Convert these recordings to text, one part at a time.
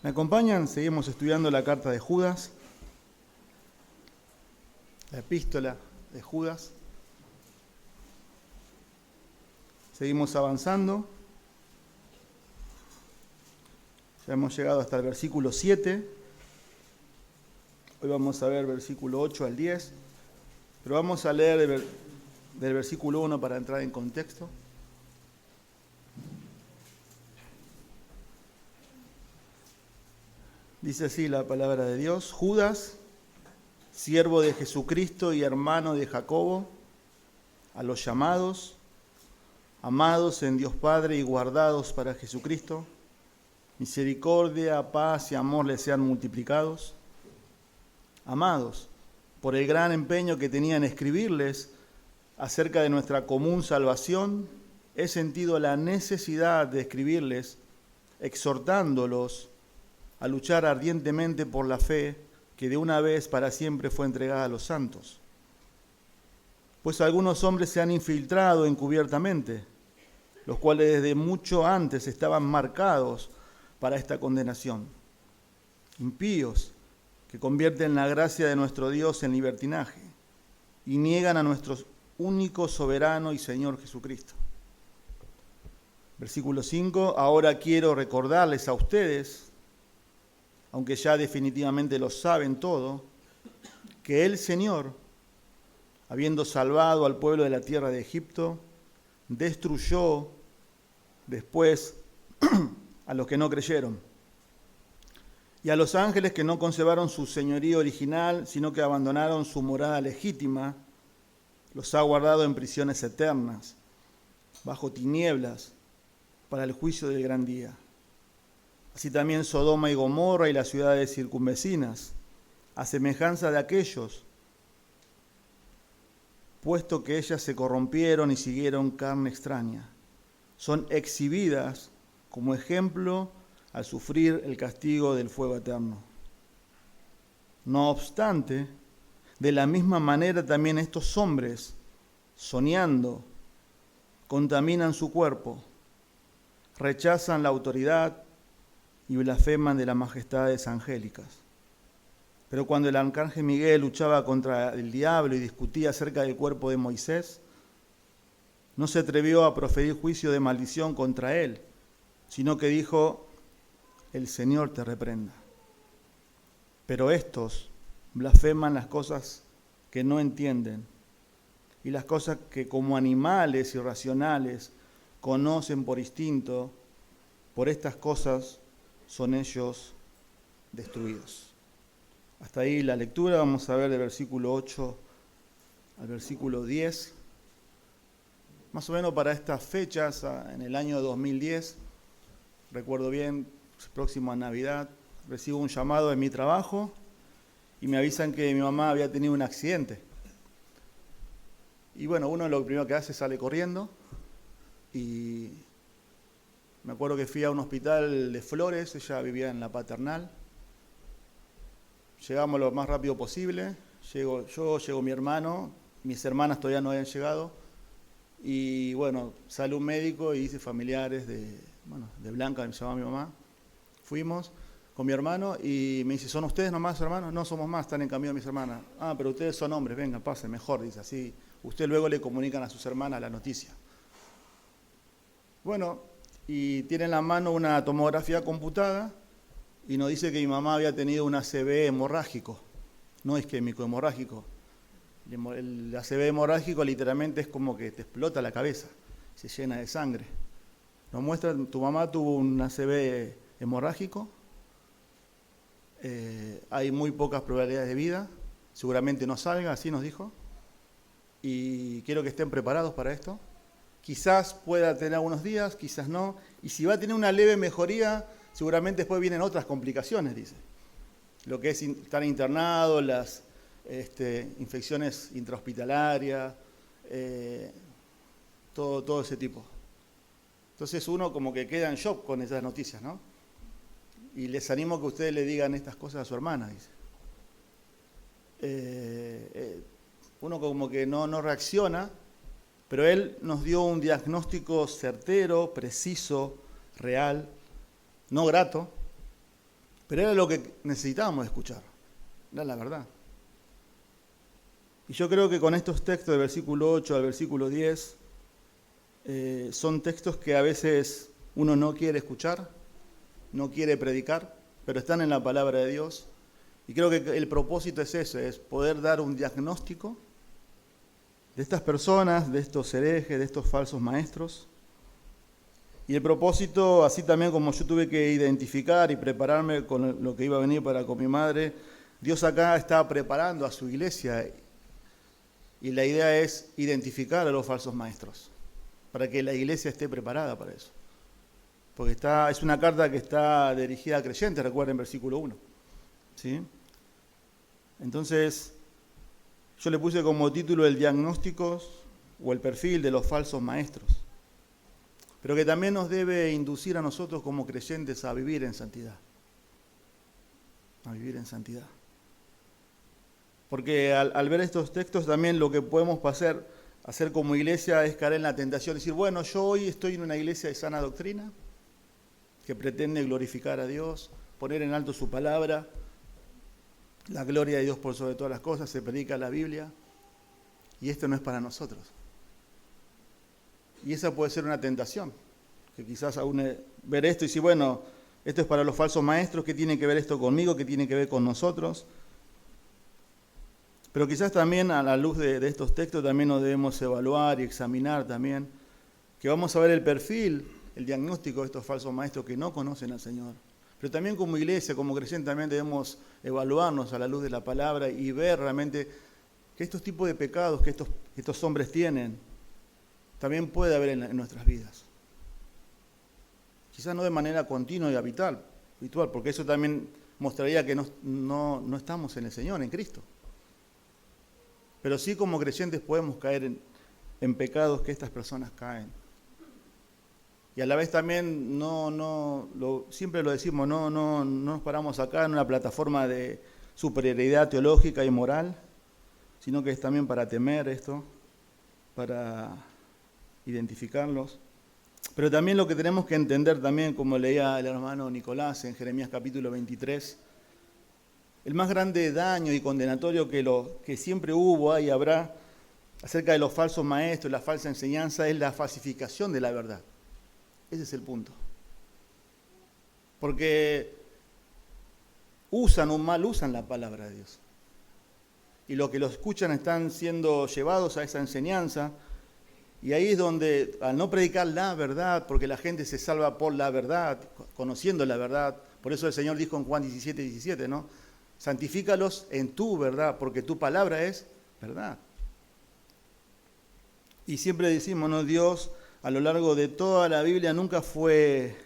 ¿Me acompañan? Seguimos estudiando la carta de Judas, la epístola de Judas. Seguimos avanzando. Ya hemos llegado hasta el versículo 7. Hoy vamos a ver versículo 8 al 10. Pero vamos a leer del versículo 1 para entrar en contexto. Dice así la palabra de Dios: Judas, siervo de Jesucristo y hermano de Jacobo, a los llamados, amados en Dios Padre y guardados para Jesucristo, misericordia, paz y amor les sean multiplicados. Amados, por el gran empeño que tenía en escribirles acerca de nuestra común salvación, he sentido la necesidad de escribirles, exhortándolos a luchar ardientemente por la fe que de una vez para siempre fue entregada a los santos. Pues algunos hombres se han infiltrado encubiertamente, los cuales desde mucho antes estaban marcados para esta condenación. Impíos, que convierten la gracia de nuestro Dios en libertinaje y niegan a nuestro único soberano y Señor Jesucristo. Versículo 5, ahora quiero recordarles a ustedes, aunque ya definitivamente lo saben todo, que el Señor, habiendo salvado al pueblo de la tierra de Egipto, destruyó después a los que no creyeron, y a los ángeles que no conservaron su señorío original, sino que abandonaron su morada legítima, los ha guardado en prisiones eternas, bajo tinieblas, para el juicio del gran día. Así también Sodoma y Gomorra y las ciudades circunvecinas, a semejanza de aquellos, puesto que ellas se corrompieron y siguieron carne extraña, son exhibidas como ejemplo al sufrir el castigo del fuego eterno. No obstante, de la misma manera también estos hombres, soñando, contaminan su cuerpo, rechazan la autoridad y blasfeman de las majestades angélicas. Pero cuando el arcángel Miguel luchaba contra el diablo y discutía acerca del cuerpo de Moisés, no se atrevió a proferir juicio de maldición contra él, sino que dijo: el Señor te reprenda. Pero estos blasfeman las cosas que no entienden y las cosas que como animales irracionales conocen por instinto, por estas cosas son ellos destruidos. Hasta ahí la lectura. Vamos a ver del versículo 8 al versículo 10. Más o menos para estas fechas, en el año 2010, recuerdo bien, próximo a Navidad, recibo un llamado en mi trabajo y me avisan que mi mamá había tenido un accidente. Y bueno, uno lo primero que hace es sale corriendo y me acuerdo que fui a un hospital de Flores, ella vivía en la Paternal. Llegamos lo más rápido posible, llego mi hermano, mis hermanas todavía no habían llegado, y bueno, sale un médico y dice familiares de Blanca, me llamaba mi mamá. Fuimos con mi hermano y me dice: ¿son ustedes nomás hermanos? No, somos más, están en camino mis hermanas. Ah, pero ustedes son hombres, vengan, pasen, mejor, dice así. Usted luego le comunican a sus hermanas la noticia. Bueno, y tiene en la mano una tomografía computada y nos dice que mi mamá había tenido un ACV hemorrágico, no isquémico, hemorrágico. El ACV hemorrágico literalmente es como que te explota la cabeza, se llena de sangre. Nos muestra, tu mamá tuvo un ACV hemorrágico, hay muy pocas probabilidades de vida, seguramente no salga, así nos dijo, y quiero que estén preparados para esto. Quizás pueda tener algunos días, quizás no, y si va a tener una leve mejoría, seguramente después vienen otras complicaciones, dice. Lo que es estar internado, las infecciones intrahospitalarias, todo ese tipo. Entonces uno como que queda en shock con esas noticias, ¿no? Y les animo a que ustedes le digan estas cosas a su hermana, dice. Uno como que no reacciona, pero él nos dio un diagnóstico certero, preciso, real, no grato, Pero era lo que necesitábamos escuchar, era la verdad. Y yo creo que con estos textos del versículo 8 al versículo 10, son textos que a veces uno no quiere escuchar, no quiere predicar, pero están en la palabra de Dios. Y creo que el propósito es ese, es poder dar un diagnóstico de estas personas, de estos herejes, de estos falsos maestros. Y el propósito, así también como yo tuve que identificar y prepararme con lo que iba a venir con mi madre, Dios acá está preparando a su iglesia y la idea es identificar a los falsos maestros, para que la iglesia esté preparada para eso. Porque es una carta que está dirigida a creyentes, recuerden versículo 1. ¿Sí? Entonces, yo le puse como título el diagnóstico o el perfil de los falsos maestros, pero que también nos debe inducir a nosotros como creyentes a vivir en santidad. A vivir en santidad. Porque al ver estos textos también lo que podemos hacer como iglesia es caer en la tentación de decir, bueno, yo hoy estoy en una iglesia de sana doctrina que pretende glorificar a Dios, poner en alto su palabra, la gloria de Dios por sobre todas las cosas, se predica la Biblia, y esto no es para nosotros. Y esa puede ser una tentación, que quizás aún ver esto y decir, bueno, esto es para los falsos maestros, ¿qué tiene que ver esto conmigo? ¿Qué tiene que ver con nosotros? Pero quizás también a la luz de estos textos también nos debemos evaluar y examinar también, que vamos a ver el perfil, el diagnóstico de estos falsos maestros que no conocen al Señor. Pero también como iglesia, como creyentes, también debemos evaluarnos a la luz de la palabra y ver realmente que estos tipos de pecados que estos hombres tienen, también puede haber en nuestras vidas. Quizás no de manera continua y habitual, porque eso también mostraría que no estamos en el Señor, en Cristo. Pero sí como creyentes podemos caer en pecados que estas personas caen. Y a la vez también siempre lo decimos, no nos paramos acá en una plataforma de superioridad teológica y moral, sino que es también para temer esto, para identificarlos. Pero también lo que tenemos que entender también, como leía el hermano Nicolás en Jeremías capítulo 23, el más grande daño y condenatorio que siempre hubo, hay y habrá acerca de los falsos maestros, la falsa enseñanza, es la falsificación de la verdad. Ese es el punto. Porque mal usan la palabra de Dios. Y los que lo escuchan están siendo llevados a esa enseñanza. Y ahí es donde, al no predicar la verdad, porque la gente se salva por la verdad, conociendo la verdad, por eso el Señor dijo en Juan 17, ¿no? Santifícalos en tu verdad, porque tu palabra es verdad. Y siempre decimos, ¿no? Dios a lo largo de toda la Biblia nunca fue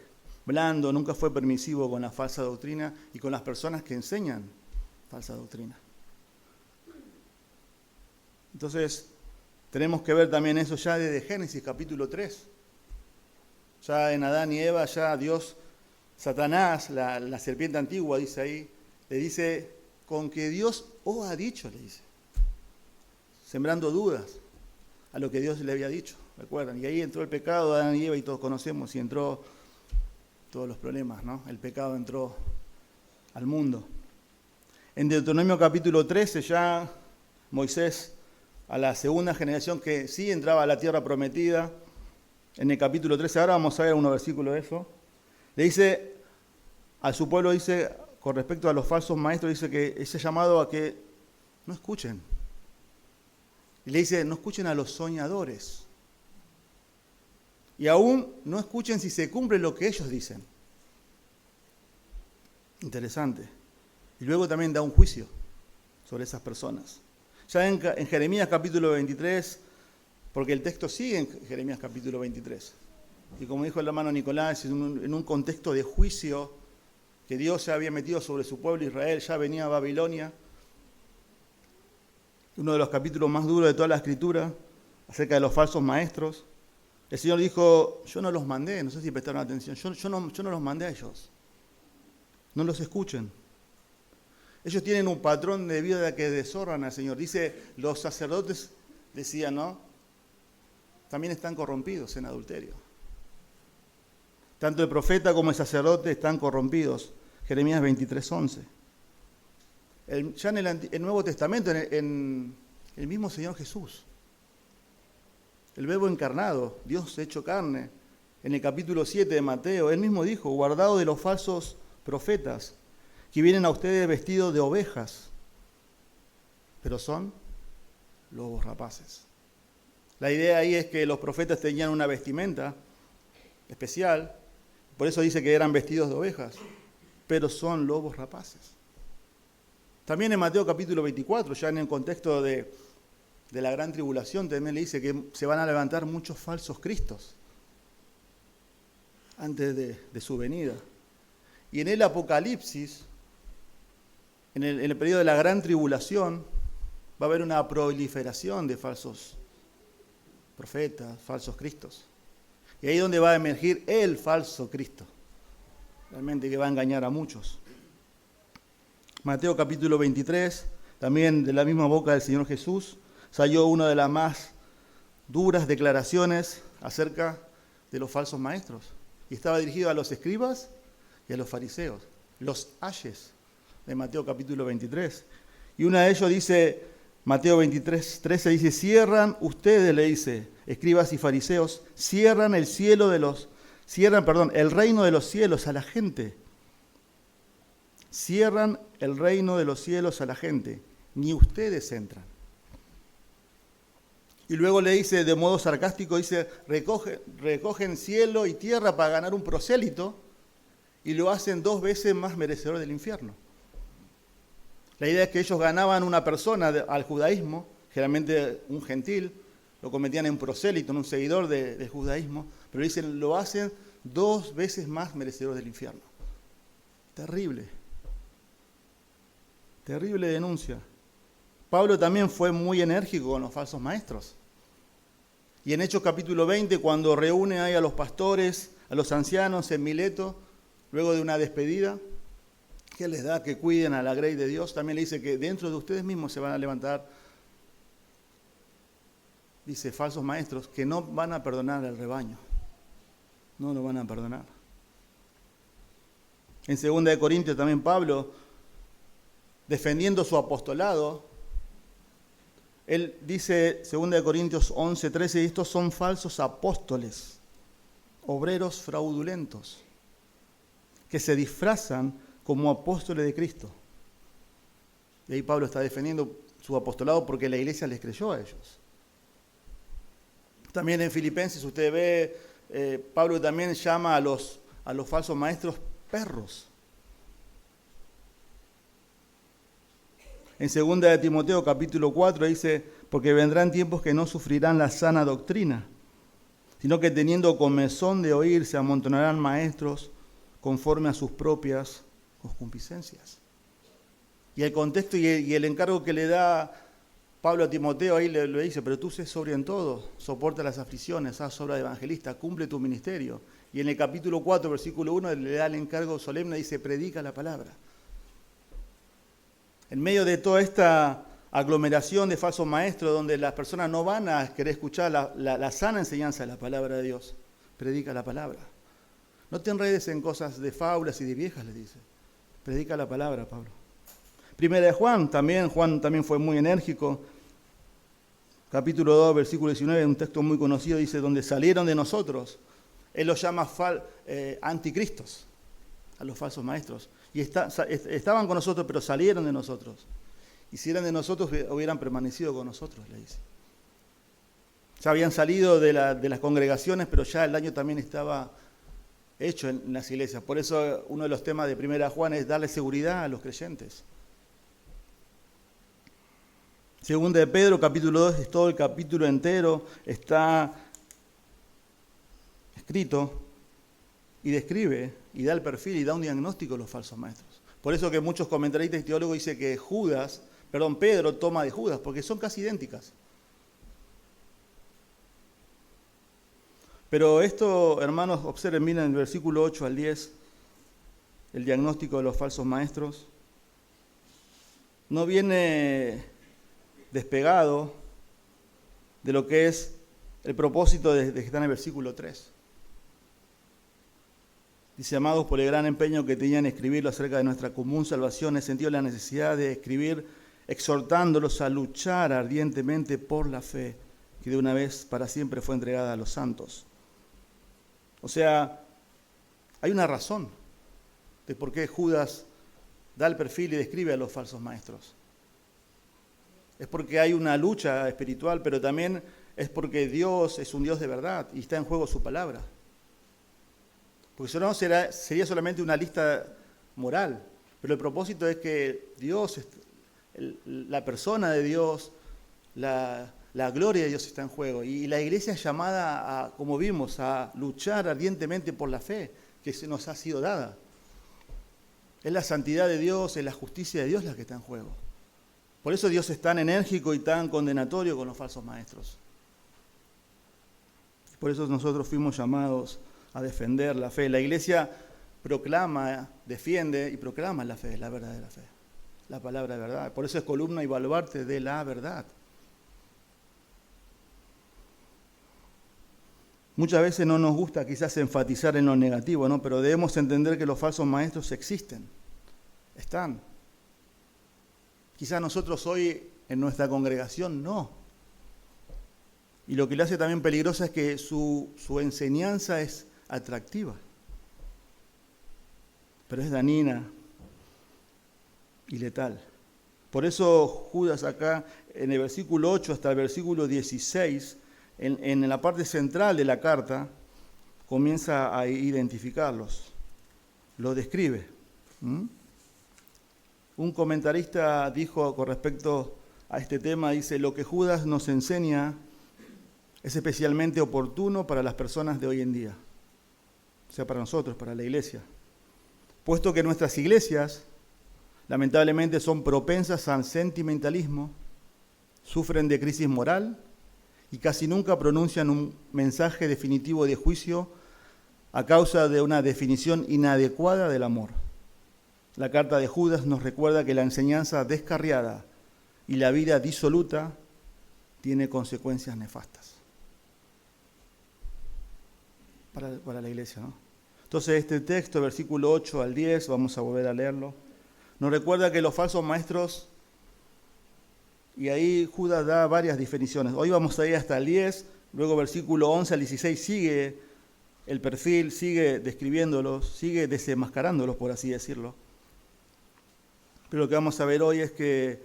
blando, nunca fue permisivo con la falsa doctrina y con las personas que enseñan falsa doctrina. Entonces, tenemos que ver también eso ya desde Génesis capítulo 3. Ya en Adán y Eva, ya Dios, Satanás, la serpiente antigua, dice ahí, le dice, con que Dios os ha dicho, le dice, sembrando dudas a lo que Dios le había dicho, ¿recuerdan? Y ahí entró el pecado de Adán y Eva y todos conocemos, y entró todos los problemas, ¿no? El pecado entró al mundo. En Deuteronomio capítulo 13 ya Moisés, a la segunda generación que sí entraba a la tierra prometida, en el capítulo 13, ahora vamos a ver unos versículos de eso, le dice a su pueblo, dice, con respecto a los falsos maestros, dice que ese llamado a que no escuchen. Y le dice, no escuchen a los soñadores. Y aún no escuchen si se cumple lo que ellos dicen. Interesante. Y luego también da un juicio sobre esas personas. Ya en Jeremías capítulo 23, porque el texto sigue en Jeremías capítulo 23. Y como dijo el hermano Nicolás, en un contexto de juicio que Dios se había metido sobre su pueblo Israel, ya venía a Babilonia. Uno de los capítulos más duros de toda la Escritura, acerca de los falsos maestros. El Señor dijo, yo no los mandé, no sé si prestaron atención, yo no los mandé a ellos. No los escuchen. Ellos tienen un patrón de vida que deshonran al Señor. Dice, los sacerdotes, decían, ¿no? También están corrompidos en adulterio. Tanto el profeta como el sacerdote están corrompidos. Jeremías 23:11. Ya en el Nuevo Testamento, en el mismo Señor Jesús, el Verbo encarnado, Dios hecho carne, en el capítulo 7 de Mateo, él mismo dijo: guardaos de los falsos profetas, que vienen a ustedes vestidos de ovejas, pero son lobos rapaces. La idea ahí es que los profetas tenían una vestimenta especial, por eso dice que eran vestidos de ovejas, pero son lobos rapaces. También en Mateo capítulo 24, ya en el contexto de la gran tribulación, también le dice que se van a levantar muchos falsos cristos antes de su venida. Y en el Apocalipsis, en el periodo de la gran tribulación, va a haber una proliferación de falsos profetas, falsos cristos. Y ahí es donde va a emergir el falso Cristo, realmente, que va a engañar a muchos. Mateo capítulo 23, también de la misma boca del Señor Jesús, salió una de las más duras declaraciones acerca de los falsos maestros. Y estaba dirigido a los escribas y a los fariseos, los ayes de Mateo capítulo 23. Y una de ellos dice, Mateo 23:13 dice: cierran ustedes, le dice, escribas y fariseos, cierran el reino de los cielos a la gente. Cierran el reino de los cielos a la gente, ni ustedes entran. Y luego le dice, de modo sarcástico, dice, recogen cielo y tierra para ganar un prosélito y lo hacen 2 veces más merecedor del infierno. La idea es que ellos ganaban una persona al judaísmo, generalmente un gentil, lo convertían en prosélito, en un seguidor del judaísmo, pero dicen, lo hacen 2 veces más merecedor del infierno. Terrible. Terrible denuncia. Pablo también fue muy enérgico con los falsos maestros. Y en Hechos capítulo 20, cuando reúne ahí a los pastores, a los ancianos en Mileto, luego de una despedida, que les da que cuiden a la grey de Dios, también le dice que dentro de ustedes mismos se van a levantar, dice, falsos maestros, que no van a perdonar al rebaño. No lo van a perdonar. En 2 de Corintios también Pablo, defendiendo su apostolado, él dice, 2 de Corintios 11:13, estos son falsos apóstoles, obreros fraudulentos, que se disfrazan como apóstoles de Cristo. Y ahí Pablo está defendiendo su apostolado porque la iglesia les creyó a ellos. También en Filipenses usted ve, Pablo también llama a los falsos maestros perros. En 2 de Timoteo capítulo 4 dice, porque vendrán tiempos que no sufrirán la sana doctrina, sino que teniendo comezón de oír se amontonarán maestros conforme a sus propias concupiscencias. Y el contexto y el encargo que le da Pablo a Timoteo, ahí le dice, pero tú sé sobrio en todo, soporta las aflicciones, haz obra de evangelista, cumple tu ministerio. Y en el capítulo 4, versículo 1, le da el encargo solemne, dice, predica la palabra. En medio de toda esta aglomeración de falsos maestros, donde las personas no van a querer escuchar la sana enseñanza de la palabra de Dios, predica la palabra. No te enredes en cosas de fábulas y de viejas, le dice. Predica la palabra, Pablo. Primera de Juan también fue muy enérgico. Capítulo 2, versículo 19, un texto muy conocido, dice, donde salieron de nosotros. Él los llama anticristos, a los falsos maestros. Y estaban con nosotros, pero salieron de nosotros. Y si eran de nosotros, hubieran permanecido con nosotros, le dice. Ya habían salido de las congregaciones, pero ya el daño también estaba hecho en las iglesias. Por eso uno de los temas de Primera Juan es darle seguridad a los creyentes. Segunda de Pedro, capítulo 2, es todo el capítulo entero, está escrito y describe y da el perfil y da un diagnóstico de los falsos maestros. Por eso que muchos comentaristas y teólogos dicen que Pedro toma de Judas, porque son casi idénticas. Pero esto, hermanos, observen, miren el versículo 8 al 10, el diagnóstico de los falsos maestros, no viene despegado de lo que es el propósito de que está en el versículo 3. Dice, amados, por el gran empeño que tenían en escribirlo acerca de nuestra común salvación, he sentido la necesidad de escribir exhortándolos a luchar ardientemente por la fe, que de una vez para siempre fue entregada a los santos. O sea, hay una razón de por qué Judas da el perfil y describe a los falsos maestros. Es porque hay una lucha espiritual, pero también es porque Dios es un Dios de verdad y está en juego su palabra. Porque si no sería solamente una lista moral, pero el propósito es que Dios, la persona de Dios, la gloria de Dios está en juego. Y la iglesia es llamada, como vimos, a luchar ardientemente por la fe que se nos ha sido dada. Es la santidad de Dios, es la justicia de Dios la que está en juego. Por eso Dios es tan enérgico y tan condenatorio con los falsos maestros. Por eso nosotros fuimos llamados a defender la fe. La iglesia proclama, defiende y proclama la fe, la verdadera fe, la palabra de verdad. Por eso es columna y baluarte de la verdad. Muchas veces no nos gusta quizás enfatizar en lo negativo, ¿no? Pero debemos entender que los falsos maestros existen, están. Quizás nosotros hoy en nuestra congregación no. Y lo que le hace también peligrosa es que su enseñanza es atractiva, pero es dañina y letal. Por eso Judas acá en el versículo 8 hasta el versículo 16, en la parte central de la carta, comienza a identificarlos, los describe. Un comentarista dijo con respecto a este tema, dice, lo que Judas nos enseña es especialmente oportuno para las personas de hoy en día, o sea, para nosotros, para la iglesia, puesto que nuestras iglesias lamentablemente son propensas al sentimentalismo, sufren de crisis moral y casi nunca pronuncian un mensaje definitivo de juicio a causa de una definición inadecuada del amor. La carta de Judas nos recuerda que la enseñanza descarriada y la vida disoluta tiene consecuencias nefastas para la iglesia, ¿no? Entonces este texto, versículo 8 al 10, vamos a volver a leerlo, nos recuerda que los falsos maestros, y ahí Judas da varias definiciones. Hoy vamos a ir hasta el 10, luego versículo 11 al 16 sigue el perfil, sigue describiéndolos, sigue desenmascarándolos, por así decirlo. Pero lo que vamos a ver hoy es que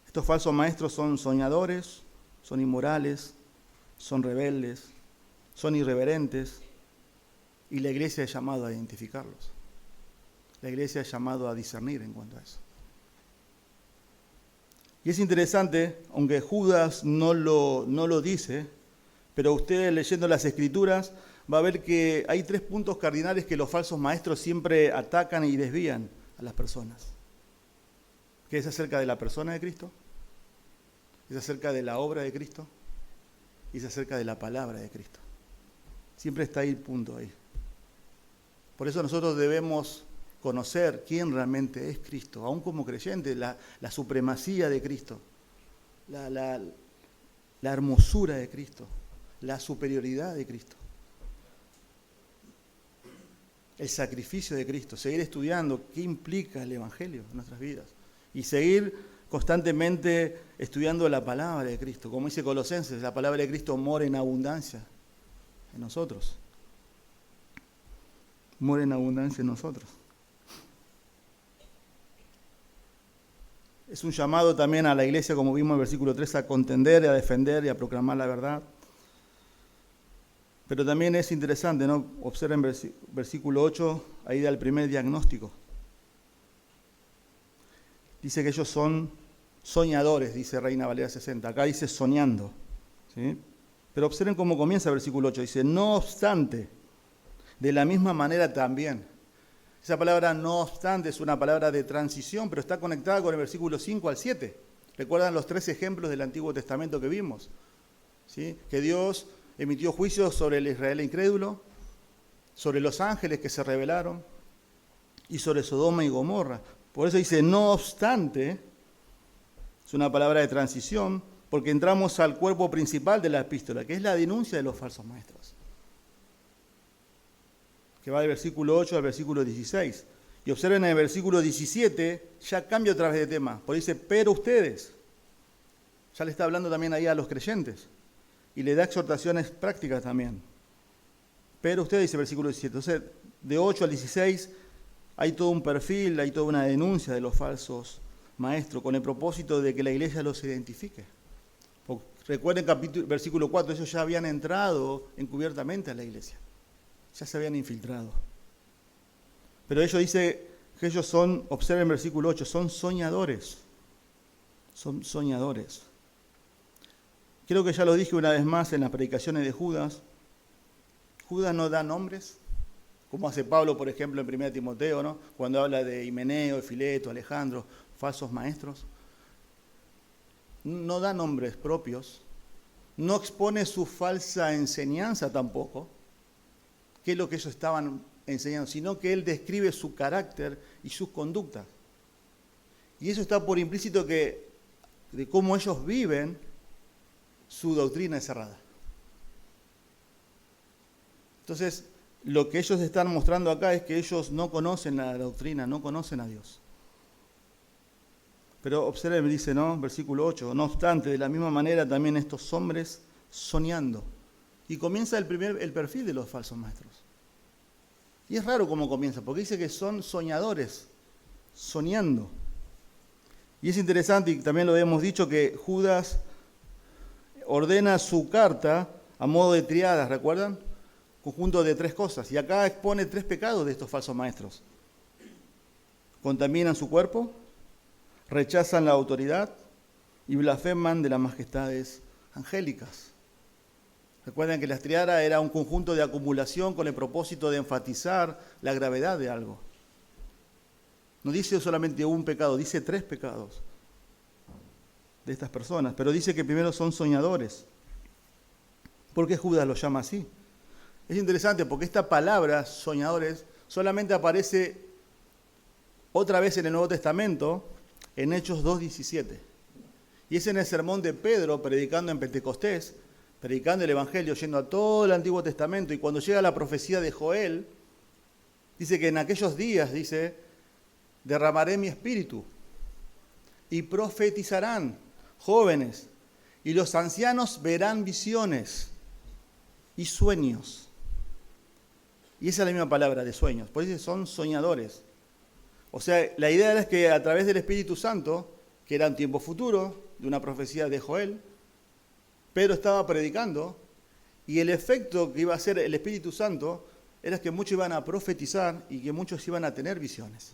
estos falsos maestros son soñadores, son inmorales, son rebeldes, son irreverentes, y la iglesia es llamada a identificarlos. La iglesia es llamada a discernir en cuanto a eso. Y es interesante, aunque Judas no lo dice, pero ustedes leyendo las Escrituras va a ver que hay 3 puntos cardinales que los falsos maestros siempre atacan y desvían a las personas. Que es acerca de la persona de Cristo, es acerca de la obra de Cristo y es acerca de la palabra de Cristo. Siempre está ahí el punto ahí. Por eso nosotros debemos conocer quién realmente es Cristo, aún como creyentes, la supremacía de Cristo, la hermosura de Cristo, la superioridad de Cristo, el sacrificio de Cristo, seguir estudiando qué implica el Evangelio en nuestras vidas y seguir constantemente estudiando la palabra de Cristo. Como dice Colosenses, la palabra de Cristo mora en abundancia en nosotros. Mora en abundancia en nosotros. Es un llamado también a la iglesia, como vimos en el versículo 3, a contender, a defender y a proclamar la verdad. Pero también es interesante, ¿no? Observen versículo 8, ahí da el primer diagnóstico. Dice que ellos son soñadores, dice Reina Valera 60. Acá dice soñando, ¿sí? Pero observen cómo comienza el versículo 8. Dice, no obstante, de la misma manera también. Esa palabra no obstante es una palabra de transición, pero está conectada con el versículo 5 al 7. ¿Recuerdan los 3 ejemplos del Antiguo Testamento que vimos? ¿Sí? Que Dios emitió juicios sobre el Israel incrédulo, sobre los ángeles que se rebelaron y sobre Sodoma y Gomorra. Por eso dice, no obstante, es una palabra de transición, porque entramos al cuerpo principal de la epístola, que es la denuncia de los falsos maestros. que va del versículo 8 al versículo 16. Y observen en el versículo 17, ya cambia otra vez de tema, porque dice, pero ustedes. Ya le está hablando también ahí a los creyentes. Y le da exhortaciones prácticas también. Pero ustedes, dice el versículo 17. Entonces, de 8 al 16, hay todo un perfil, hay toda una denuncia de los falsos maestros, con el propósito de que la iglesia los identifique. Porque recuerden versículo 4, ellos ya habían entrado encubiertamente a la iglesia. Ya se habían infiltrado. Pero ellos dice que ellos son, observen versículo 8, son soñadores. Son soñadores. Creo que ya lo dije una vez más en las predicaciones de Judas. Judas no da nombres, como hace Pablo, por ejemplo, en 1 Timoteo, ¿no? Cuando habla de Himeneo, Fileto, Alejandro, falsos maestros. No da nombres propios, no expone su falsa enseñanza tampoco, que es lo que ellos estaban enseñando, sino que él describe su carácter y sus conductas. Y eso está por implícito que de cómo ellos viven, su doctrina es errada. Entonces, lo que ellos están mostrando acá es que ellos no conocen la doctrina, no conocen a Dios. Pero observen, dice, ¿no? Versículo 8, no obstante, de la misma manera también estos hombres soñando. Y comienza el perfil de los falsos maestros. Y es raro cómo comienza, porque dice que son soñadores, soñando. Y es interesante, y también lo hemos dicho, que Judas ordena su carta a modo de triadas, ¿recuerdan? Conjunto de 3 cosas. Y acá expone 3 pecados de estos falsos maestros. Contaminan su cuerpo, rechazan la autoridad y blasfeman de las majestades angélicas. Recuerden que la triada era un conjunto de acumulación con el propósito de enfatizar la gravedad de algo. No dice solamente un pecado, dice 3 pecados de estas personas, pero dice que primero son soñadores. ¿Por qué Judas los llama así? Es interesante porque esta palabra, soñadores, solamente aparece otra vez en el Nuevo Testamento, en Hechos 2:17. Y es en el sermón de Pedro, predicando en Pentecostés, predicando el Evangelio, yendo a todo el Antiguo Testamento, y cuando llega la profecía de Joel, dice que en aquellos días, dice, derramaré mi espíritu, y profetizarán jóvenes, y los ancianos verán visiones y sueños. Y esa es la misma palabra de sueños, por eso son soñadores. O sea, la idea era que a través del Espíritu Santo, que era un tiempo futuro, de una profecía de Joel, Pedro estaba predicando, y el efecto que iba a hacer el Espíritu Santo era que muchos iban a profetizar y que muchos iban a tener visiones.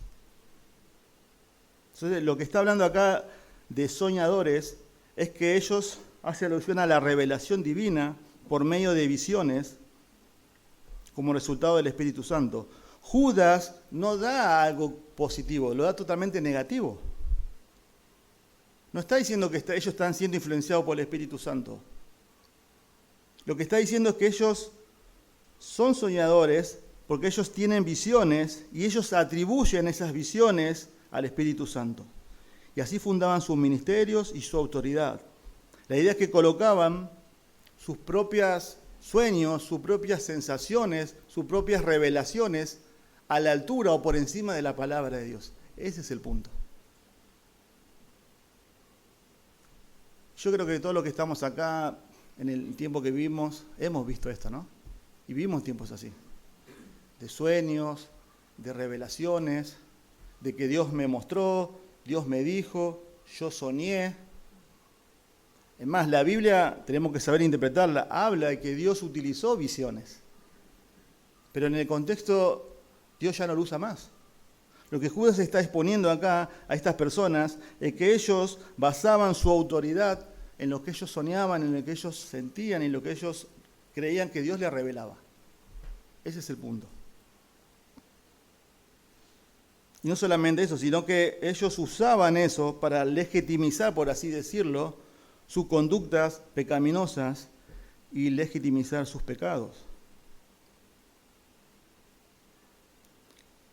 Entonces, lo que está hablando acá de soñadores es que ellos hacen alusión a la revelación divina por medio de visiones como resultado del Espíritu Santo. Judas no da algo positivo, lo da totalmente negativo. No está diciendo que ellos están siendo influenciados por el Espíritu Santo. Lo que está diciendo es que ellos son soñadores porque ellos tienen visiones y ellos atribuyen esas visiones al Espíritu Santo. Y así fundaban sus ministerios y su autoridad. La idea es que colocaban sus propios sueños, sus propias sensaciones, sus propias revelaciones a la altura o por encima de la palabra de Dios. Ese es el punto. Yo creo que todos los que estamos acá, en el tiempo que vivimos, hemos visto esto, ¿no? Y vivimos tiempos así, de sueños, de revelaciones, de que Dios me mostró, Dios me dijo, yo soñé. Es más, la Biblia, tenemos que saber interpretarla, habla de que Dios utilizó visiones. Pero en el contexto, Dios ya no lo usa más. Lo que Judas está exponiendo acá a estas personas es que ellos basaban su autoridad en lo que ellos soñaban, en lo que ellos sentían, en lo que ellos creían que Dios les revelaba. Ese es el punto. Y no solamente eso, sino que ellos usaban eso para legitimizar, por así decirlo, sus conductas pecaminosas y legitimizar sus pecados.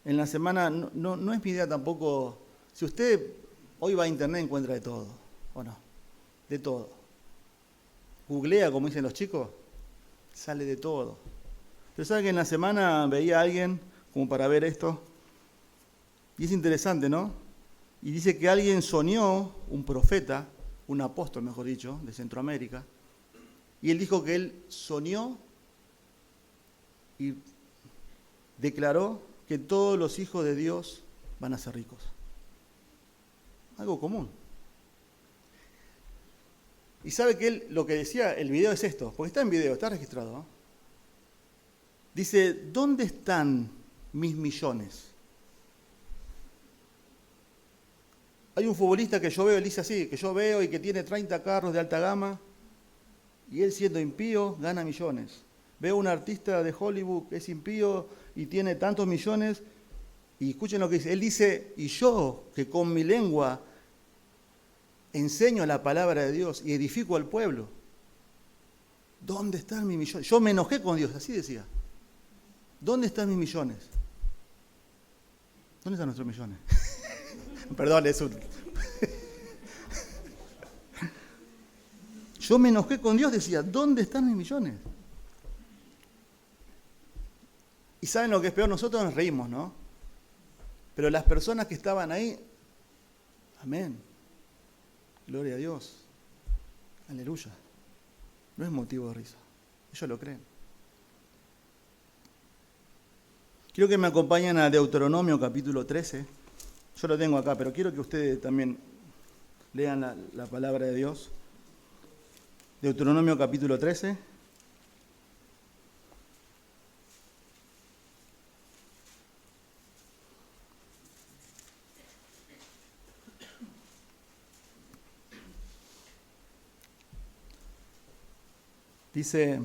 En la semana, no es mi idea tampoco, si usted hoy va a internet encuentra de todo, ¿o no? De todo. Googlea, como dicen los chicos, sale de todo. Pero sabe que en la semana veía a alguien como para ver esto, y es interesante, ¿no? Y dice que alguien soñó, un profeta, un apóstol, mejor dicho, de Centroamérica, y él dijo que él soñó y declaró que todos los hijos de Dios van a ser ricos. Algo común. Y sabe que él lo que decía, el video es esto, porque está en video, está registrado, ¿no? Dice, ¿dónde están mis millones? Hay un futbolista que yo veo, él dice así, que yo veo y que tiene 30 carros de alta gama, y él siendo impío gana millones. Veo un artista de Hollywood que es impío y tiene tantos millones, y escuchen lo que dice, él dice, y yo que con mi lengua enseño la palabra de Dios y edifico al pueblo, ¿dónde están mis millones? Yo me enojé con Dios, así decía. ¿Dónde están mis millones? ¿Dónde están nuestros millones? Perdón, es un... Yo me enojé con Dios, decía, ¿dónde están mis millones? Y saben lo que es peor, nosotros nos reímos, ¿no? Pero las personas que estaban ahí, amén, gloria a Dios, aleluya, no es motivo de risa, ellos lo creen. Quiero que me acompañen a Deuteronomio capítulo 13, yo lo tengo acá, pero quiero que ustedes también lean la palabra de Dios. Deuteronomio capítulo 13. Dice,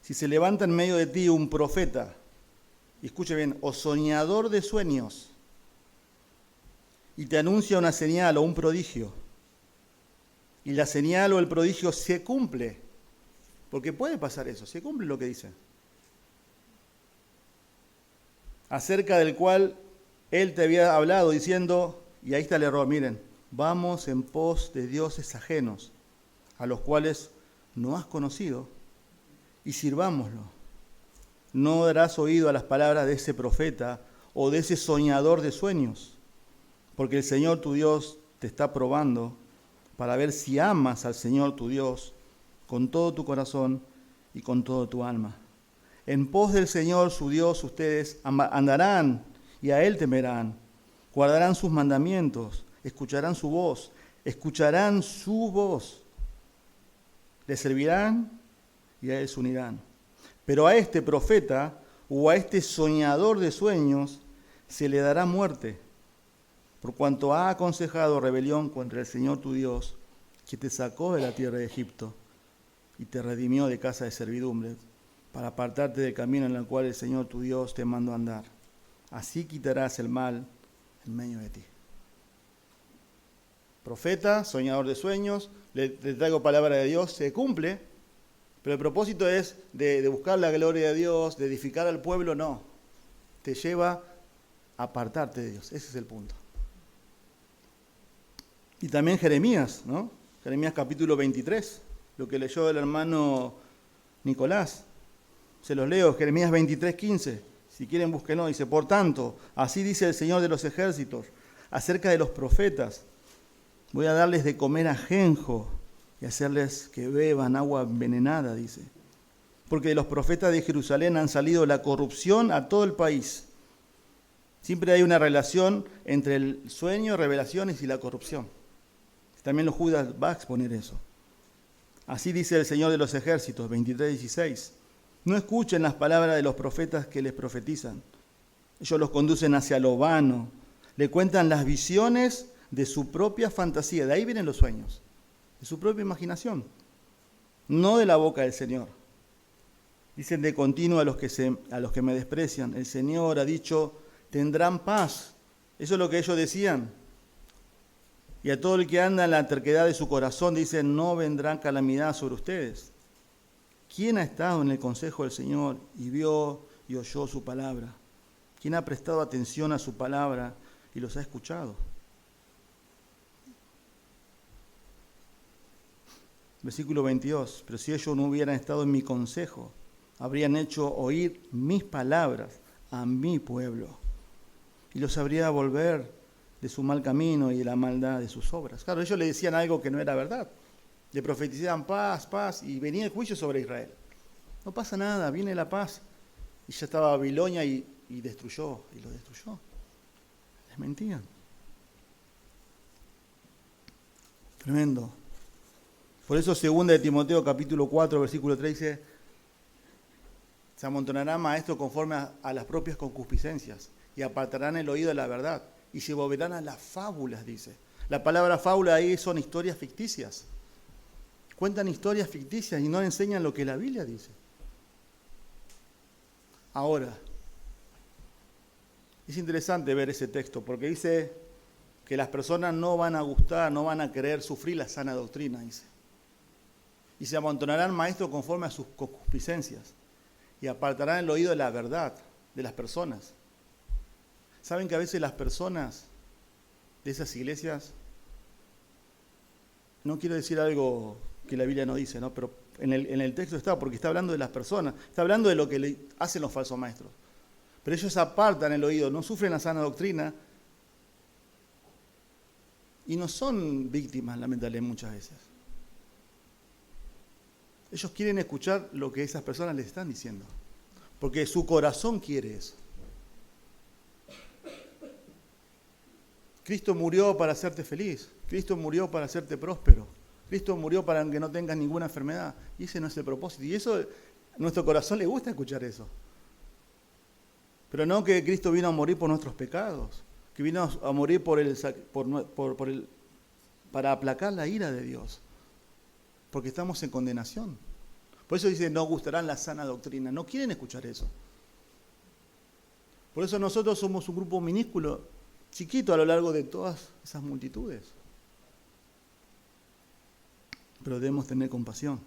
si se levanta en medio de ti un profeta, y escuche bien, o soñador de sueños, y te anuncia una señal o un prodigio, y la señal o el prodigio se cumple, porque puede pasar eso, se cumple lo que dice, acerca del cual él te había hablado diciendo, y ahí está el error, miren, vamos en pos de dioses ajenos, a los cuales no has conocido, y sirvámoslo. No darás oído a las palabras de ese profeta o de ese soñador de sueños, porque el Señor tu Dios te está probando para ver si amas al Señor tu Dios con todo tu corazón y con todo tu alma. En pos del Señor su Dios ustedes andarán y a Él temerán, guardarán sus mandamientos, escucharán su voz, le servirán y a Él se unirán. Pero a este profeta o a este soñador de sueños se le dará muerte, por cuanto ha aconsejado rebelión contra el Señor tu Dios, que te sacó de la tierra de Egipto y te redimió de casa de servidumbre, para apartarte del camino en el cual el Señor tu Dios te mandó andar. Así quitarás el mal en medio de ti. Profeta, soñador de sueños, le traigo palabra de Dios, se cumple, pero el propósito es de buscar la gloria de Dios, de edificar al pueblo, no. Te lleva a apartarte de Dios, ese es el punto. Y también Jeremías, ¿no? Jeremías capítulo 23, lo que leyó el hermano Nicolás. Se los leo, Jeremías 23:15. Si quieren, búsquenlo. Dice, por tanto, así dice el Señor de los ejércitos, acerca de los profetas, voy a darles de comer ajenjo y hacerles que beban agua envenenada, dice. Porque de los profetas de Jerusalén han salido la corrupción a todo el país. Siempre hay una relación entre el sueño, revelaciones y la corrupción. También los Judas va a exponer eso. Así dice el Señor de los ejércitos, 23:16. No escuchen las palabras de los profetas que les profetizan. Ellos los conducen hacia lo vano. Le cuentan las visiones de su propia fantasía. De ahí vienen los sueños. De su propia imaginación. No de la boca del Señor. Dicen de continuo a los que me desprecian. El Señor ha dicho, tendrán paz. Eso es lo que ellos decían. Y a todo el que anda en la terquedad de su corazón, dicen, no vendrán calamidad sobre ustedes. ¿Quién ha estado en el consejo del Señor y vio y oyó su palabra? ¿Quién ha prestado atención a su palabra y los ha escuchado? Versículo 22. Pero si ellos no hubieran estado en mi consejo, habrían hecho oír mis palabras a mi pueblo y los habría volver de su mal camino y de la maldad de sus obras. Claro, ellos le decían algo que no era verdad. Le profetizaban paz, paz, y venía el juicio sobre Israel. No pasa nada, viene la paz. Y ya estaba Babilonia y lo destruyó. Les mentían. Tremendo. Por eso 2 de Timoteo capítulo 4, versículo 3 dice, se amontonarán maestros conforme a las propias concupiscencias y apartarán el oído de la verdad y se volverán a las fábulas, dice. La palabra fábula ahí son historias ficticias. Cuentan historias ficticias y no enseñan lo que la Biblia dice. Ahora, es interesante ver ese texto porque dice que las personas no van a gustar, no van a querer sufrir la sana doctrina, dice. Y se amontonarán maestros conforme a sus concupiscencias y apartarán el oído de la verdad de las personas. ¿Saben que a veces las personas de esas iglesias, no quiero decir algo que la Biblia no dice, ¿no? Pero en el texto está, porque está hablando de las personas, está hablando de lo que le hacen los falsos maestros. Pero ellos apartan el oído, no sufren la sana doctrina y no son víctimas, lamentablemente, muchas veces. Ellos quieren escuchar lo que esas personas les están diciendo, porque su corazón quiere eso. Cristo murió para hacerte feliz, Cristo murió para hacerte próspero, Cristo murió para que no tengas ninguna enfermedad, y ese no es el propósito. Y eso, a nuestro corazón le gusta escuchar eso. Pero no que Cristo vino a morir por nuestros pecados, que vino a morir para aplacar la ira de Dios, porque estamos en condenación. Por eso dice, no gustarán la sana doctrina, no quieren escuchar eso. Por eso nosotros somos un grupo minúsculo, chiquito a lo largo de todas esas multitudes. Pero debemos tener compasión.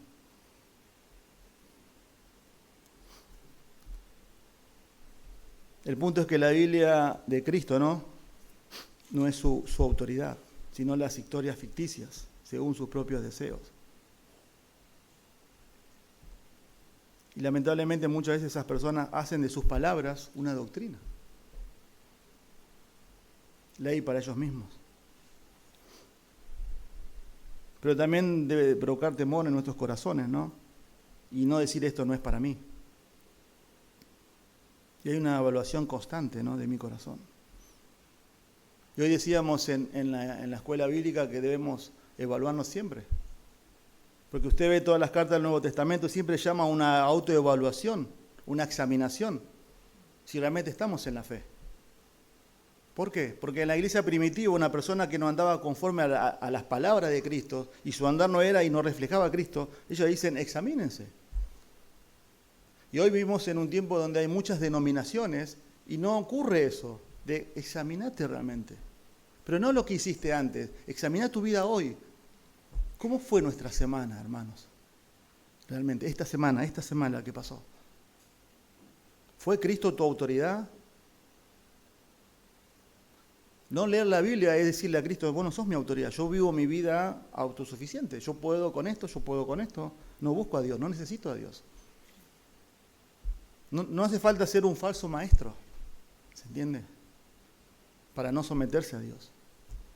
El punto es que la Biblia de Cristo no es su autoridad, sino las historias ficticias, según sus propios deseos. Y lamentablemente muchas veces esas personas hacen de sus palabras una doctrina. Ley para ellos mismos. Pero también debe provocar temor en nuestros corazones, ¿no? Y no decir esto no es para mí. Y hay una evaluación constante, ¿no?, de mi corazón. Y hoy decíamos en la escuela bíblica que debemos evaluarnos siempre. Porque usted ve todas las cartas del Nuevo Testamento, siempre llama a una autoevaluación, una examinación, si realmente estamos en la fe. ¿Por qué? Porque en la iglesia primitiva una persona que no andaba conforme a las palabras de Cristo y su andar no era y no reflejaba a Cristo, ellos dicen, examínense. Y hoy vivimos en un tiempo donde hay muchas denominaciones y no ocurre eso, de examinarte realmente. Pero no lo que hiciste antes, examina tu vida hoy. ¿Cómo fue nuestra semana, hermanos? Realmente, esta semana que pasó. ¿Fue Cristo tu autoridad? No leer la Biblia es decirle a Cristo, vos no sos mi autoridad, yo vivo mi vida autosuficiente, yo puedo con esto, no busco a Dios, no necesito a Dios. No hace falta ser un falso maestro, ¿se entiende? Para no someterse a Dios.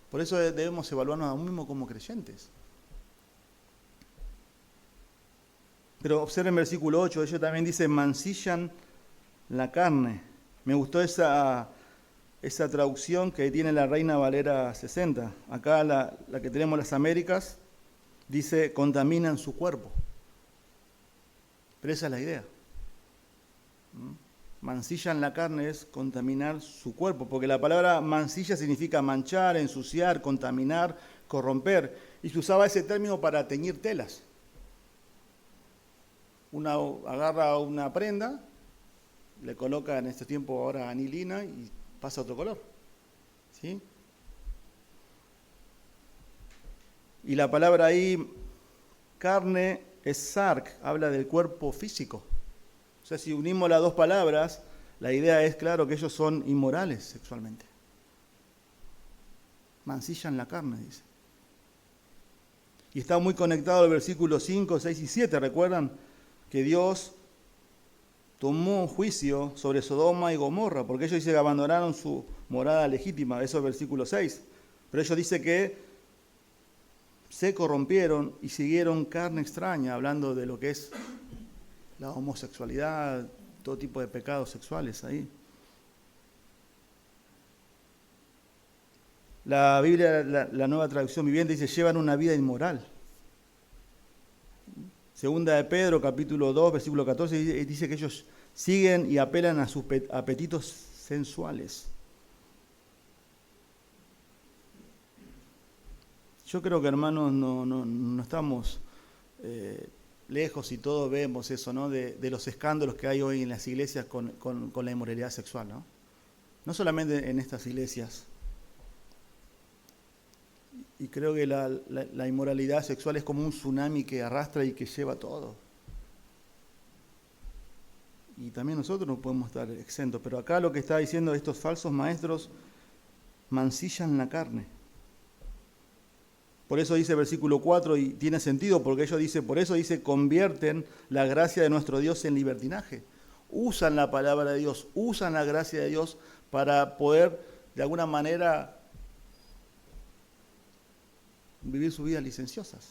Por eso debemos evaluarnos a uno mismo como creyentes. Pero observen el versículo 8, ellos también dice, mancillan la carne. Me gustó esa traducción que tiene la Reina Valera 60. Acá la que tenemos en las Américas dice, contaminan su cuerpo. Pero esa es la idea. Mancillan la carne es contaminar su cuerpo, porque la palabra mancilla significa manchar, ensuciar, contaminar, corromper. Y se usaba ese término para teñir telas. Uno agarra una prenda, le coloca en este tiempo ahora anilina y pasa otro color. ¿Sí? Y la palabra ahí, carne, es sark, habla del cuerpo físico. O sea, si unimos las dos palabras, la idea es, claro, que ellos son inmorales sexualmente. Mancillan la carne, dice. Y está muy conectado al versículo 5, 6 y 7, ¿recuerdan? Que Dios tomó juicio sobre Sodoma y Gomorra, porque ellos dicen que abandonaron su morada legítima, eso es el versículo 6. Pero ellos dicen que se corrompieron y siguieron carne extraña, hablando de lo que es la homosexualidad, todo tipo de pecados sexuales ahí. La Biblia, la Nueva Traducción Viviente, dice, llevan una vida inmoral. Segunda de Pedro, capítulo 2, versículo 14, dice que ellos siguen y apelan a sus apetitos sensuales. Yo creo que, hermanos, no estamos lejos y todos vemos eso, ¿no? De los escándalos que hay hoy en las iglesias con la inmoralidad sexual, ¿no? No solamente en estas iglesias. Y creo que la inmoralidad sexual es como un tsunami que arrastra y que lleva todo. Y también nosotros no podemos estar exentos. Pero acá lo que está diciendo estos falsos maestros mancillan la carne. Por eso dice versículo 4, y tiene sentido, porque ellos dicen, por eso dice, convierten la gracia de nuestro Dios en libertinaje. Usan la palabra de Dios, usan la gracia de Dios para poder, de alguna manera, vivir sus vidas licenciosas.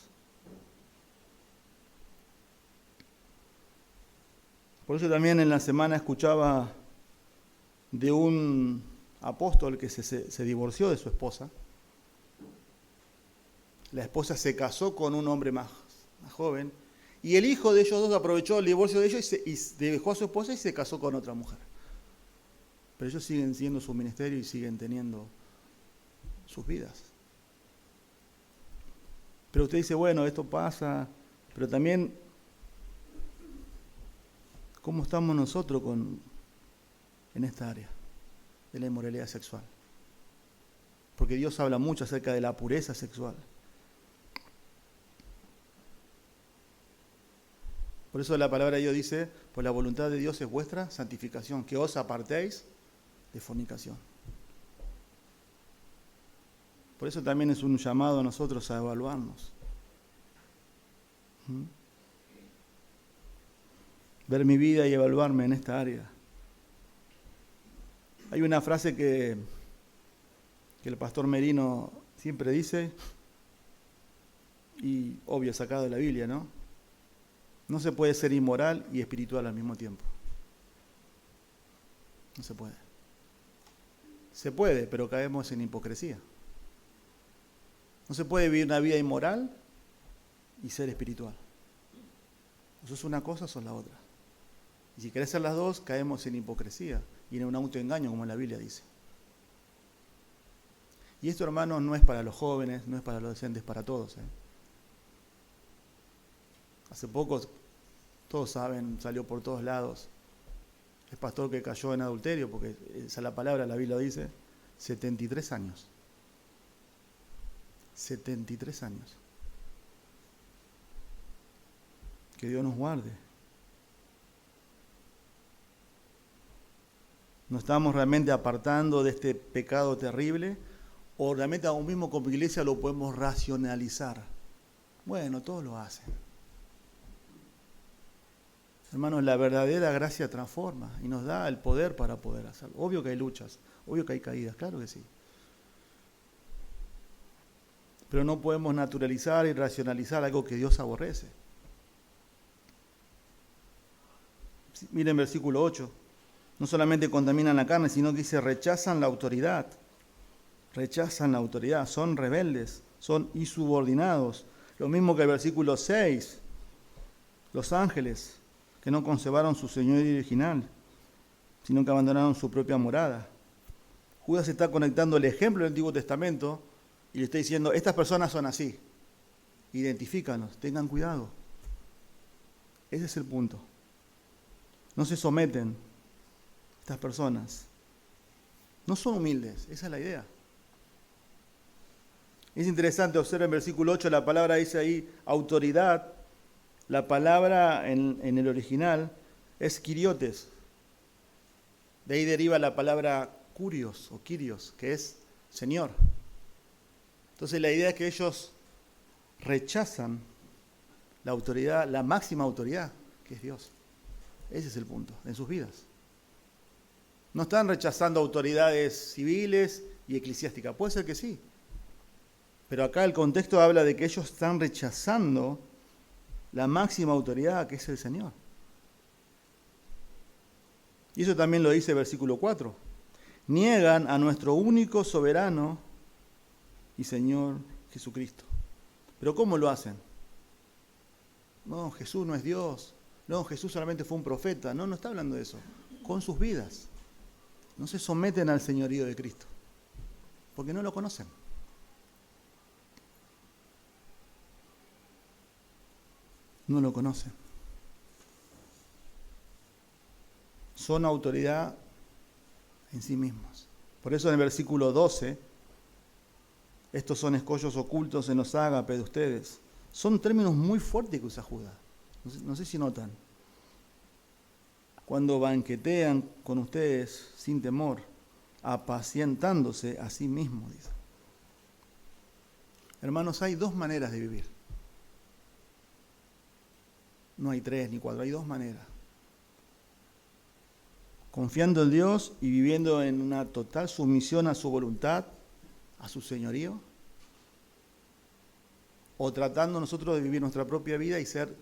Por eso también en la semana escuchaba de un apóstol que se divorció de su esposa. La esposa se casó con un hombre más joven y el hijo de ellos dos aprovechó el divorcio de ellos y dejó a su esposa y se casó con otra mujer. Pero ellos siguen siendo su ministerio y siguen teniendo sus vidas. Pero usted dice, bueno, esto pasa, pero también, ¿cómo estamos nosotros en esta área de la inmoralidad sexual? Porque Dios habla mucho acerca de la pureza sexual. Por eso la palabra de Dios dice, pues la voluntad de Dios es vuestra santificación, que os apartéis de fornicación. Por eso también es un llamado a nosotros a evaluarnos. Ver mi vida y evaluarme en esta área. Hay una frase que el pastor Merino siempre dice, y obvio sacado de la Biblia, ¿no? No se puede ser inmoral y espiritual al mismo tiempo. No se puede. Se puede, pero caemos en hipocresía. No se puede vivir una vida inmoral y ser espiritual. O sos una cosa o sos la otra. Y si querés ser las dos, caemos en hipocresía y en un autoengaño, como la Biblia dice. Y esto, hermanos, no es para los jóvenes, no es para los adolescentes, es para todos. Hace poco, todos saben, salió por todos lados, el pastor que cayó en adulterio, porque esa es la palabra, la Biblia dice, 73 años. 73 años. Que Dios nos guarde. ¿Nos estamos realmente apartando de este pecado terrible? ¿O realmente aún mismo como iglesia lo podemos racionalizar? Bueno, todos lo hacen. Hermanos, la verdadera gracia transforma y nos da el poder para poder hacerlo. Obvio que hay luchas, obvio que hay caídas, claro que sí. Pero no podemos naturalizar y racionalizar algo que Dios aborrece. Miren versículo 8. No solamente contaminan la carne, sino que dice rechazan la autoridad. Rechazan la autoridad, son rebeldes, son insubordinados. Lo mismo que el versículo 6. Los ángeles que no conservaron su señorío original, sino que abandonaron su propia morada. Judas está conectando el ejemplo del Antiguo Testamento y le está diciendo, estas personas son así. Identifícanos, tengan cuidado. Ese es el punto. No se someten estas personas. No son humildes, esa es la idea. Es interesante, observen en versículo 8, la palabra dice ahí autoridad. La palabra en el original es kiriotes. De ahí deriva la palabra kurios o kyrios, que es Señor. Entonces la idea es que ellos rechazan la autoridad, la máxima autoridad, que es Dios. Ese es el punto, en sus vidas. No están rechazando autoridades civiles y eclesiásticas. Puede ser que sí. Pero acá el contexto habla de que ellos están rechazando la máxima autoridad, que es el Señor. Y eso también lo dice el versículo 4. Niegan a nuestro único soberano y Señor Jesucristo. ¿Pero cómo lo hacen? No, Jesús no es Dios. No, Jesús solamente fue un profeta. No, no está hablando de eso. Con sus vidas. No se someten al señorío de Cristo. Porque no lo conocen. No lo conocen. Son autoridad en sí mismos. Por eso en el versículo 12, estos son escollos ocultos en los ágapes de ustedes. Son términos muy fuertes que usa Judas. No sé si notan. Cuando banquetean con ustedes sin temor, apacientándose a sí mismos, dice. Hermanos, hay dos maneras de vivir. No hay tres ni cuatro, hay dos maneras. Confiando en Dios y viviendo en una total sumisión a su voluntad, a su señorío, o tratando nosotros de vivir nuestra propia vida y ser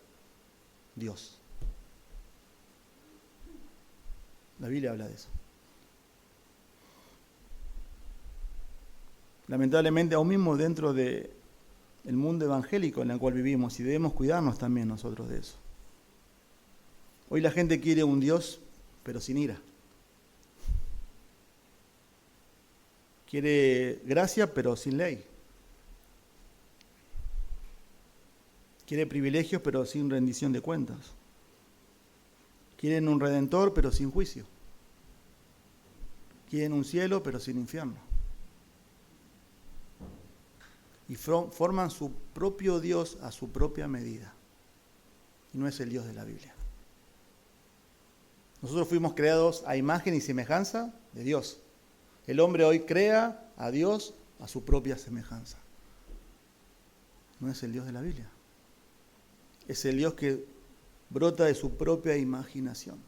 Dios. La Biblia habla de eso. Lamentablemente, aún mismo dentro del mundo evangélico en el cual vivimos, y debemos cuidarnos también nosotros de eso. Hoy la gente quiere un Dios, pero sin ira. Quiere gracia, pero sin ley. Quiere privilegios, pero sin rendición de cuentas. Quieren un redentor, pero sin juicio. Quieren un cielo, pero sin infierno. Y forman su propio Dios a su propia medida. Y no es el Dios de la Biblia. Nosotros fuimos creados a imagen y semejanza de Dios. El hombre hoy crea a Dios a su propia semejanza. No es el Dios de la Biblia. Es el Dios que brota de su propia imaginación.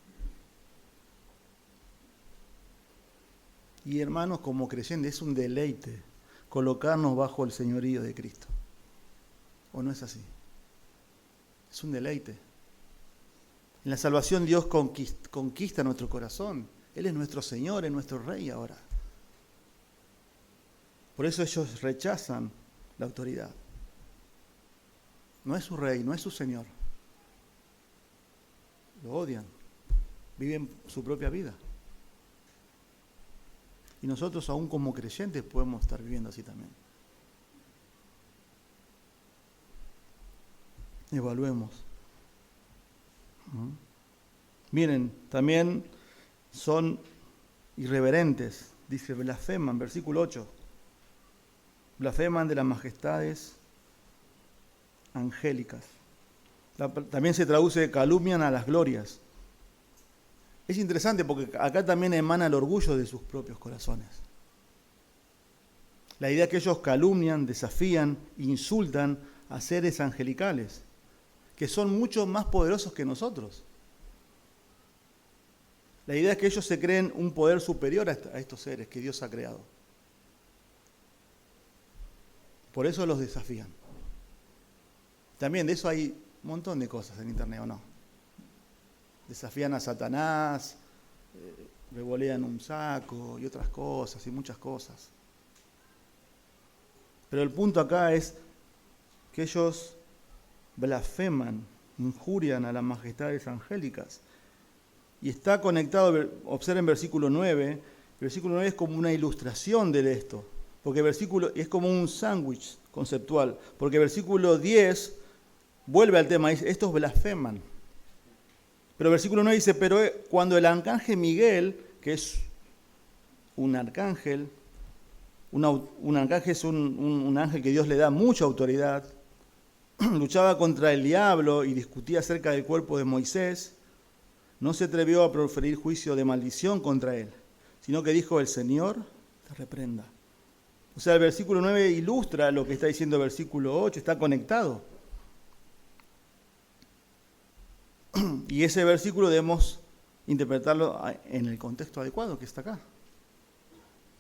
Y hermanos, como creyentes, es un deleite colocarnos bajo el señorío de Cristo. ¿O no es así? Es un deleite. En la salvación Dios conquista nuestro corazón. Él es nuestro Señor, es nuestro Rey ahora. Por eso ellos rechazan la autoridad. No es su Rey, no es su Señor. Lo odian. Viven su propia vida. Y nosotros aún como creyentes podemos estar viviendo así también. Evaluemos. Miren, también son irreverentes, dice, blasfeman, versículo 8. Blasfeman de las majestades angélicas. También se traduce calumnian a las glorias. Es interesante porque acá también emana el orgullo de sus propios corazones. La idea que ellos calumnian, desafían, insultan a seres angelicales, que son mucho más poderosos que nosotros. La idea es que ellos se creen un poder superior a estos seres que Dios ha creado. Por eso los desafían. También de eso hay un montón de cosas en internet, ¿o no? Desafían a Satanás, revolean un saco y otras cosas y muchas cosas. Pero el punto acá es que ellos blasfeman, injurian a las majestades angélicas. Y está conectado, observen versículo 9, el versículo 9 es como una ilustración de esto, porque el versículo es como un sándwich conceptual, porque el versículo 10 vuelve al tema, dice, estos blasfeman. Pero el versículo 9 dice, pero cuando el arcángel Miguel, que es un arcángel, un arcángel es un ángel que Dios le da mucha autoridad, luchaba contra el diablo y discutía acerca del cuerpo de Moisés, no se atrevió a proferir juicio de maldición contra él, sino que dijo, el Señor te reprenda. O sea, el versículo 9 ilustra lo que está diciendo el versículo 8, está conectado. Y ese versículo debemos interpretarlo en el contexto adecuado que está acá.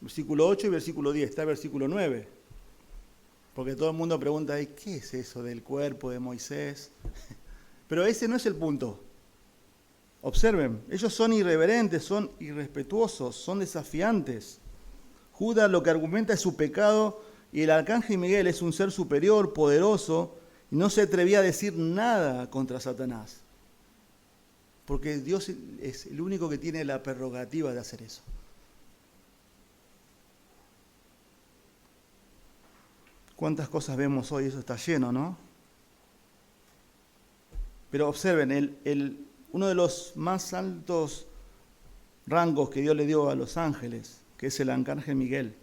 Versículo 8 y versículo 10, está el versículo 9. Porque todo el mundo pregunta, ¿qué es eso del cuerpo de Moisés? Pero ese no es el punto. Observen, ellos son irreverentes, son irrespetuosos, son desafiantes. Judas lo que argumenta es su pecado y el arcángel Miguel es un ser superior, poderoso, y no se atrevía a decir nada contra Satanás. Porque Dios es el único que tiene la prerrogativa de hacer eso. ¿Cuántas cosas vemos hoy? Eso está lleno, ¿no? Pero observen, uno de los más altos rangos que Dios le dio a los ángeles, que es el arcángel Miguel,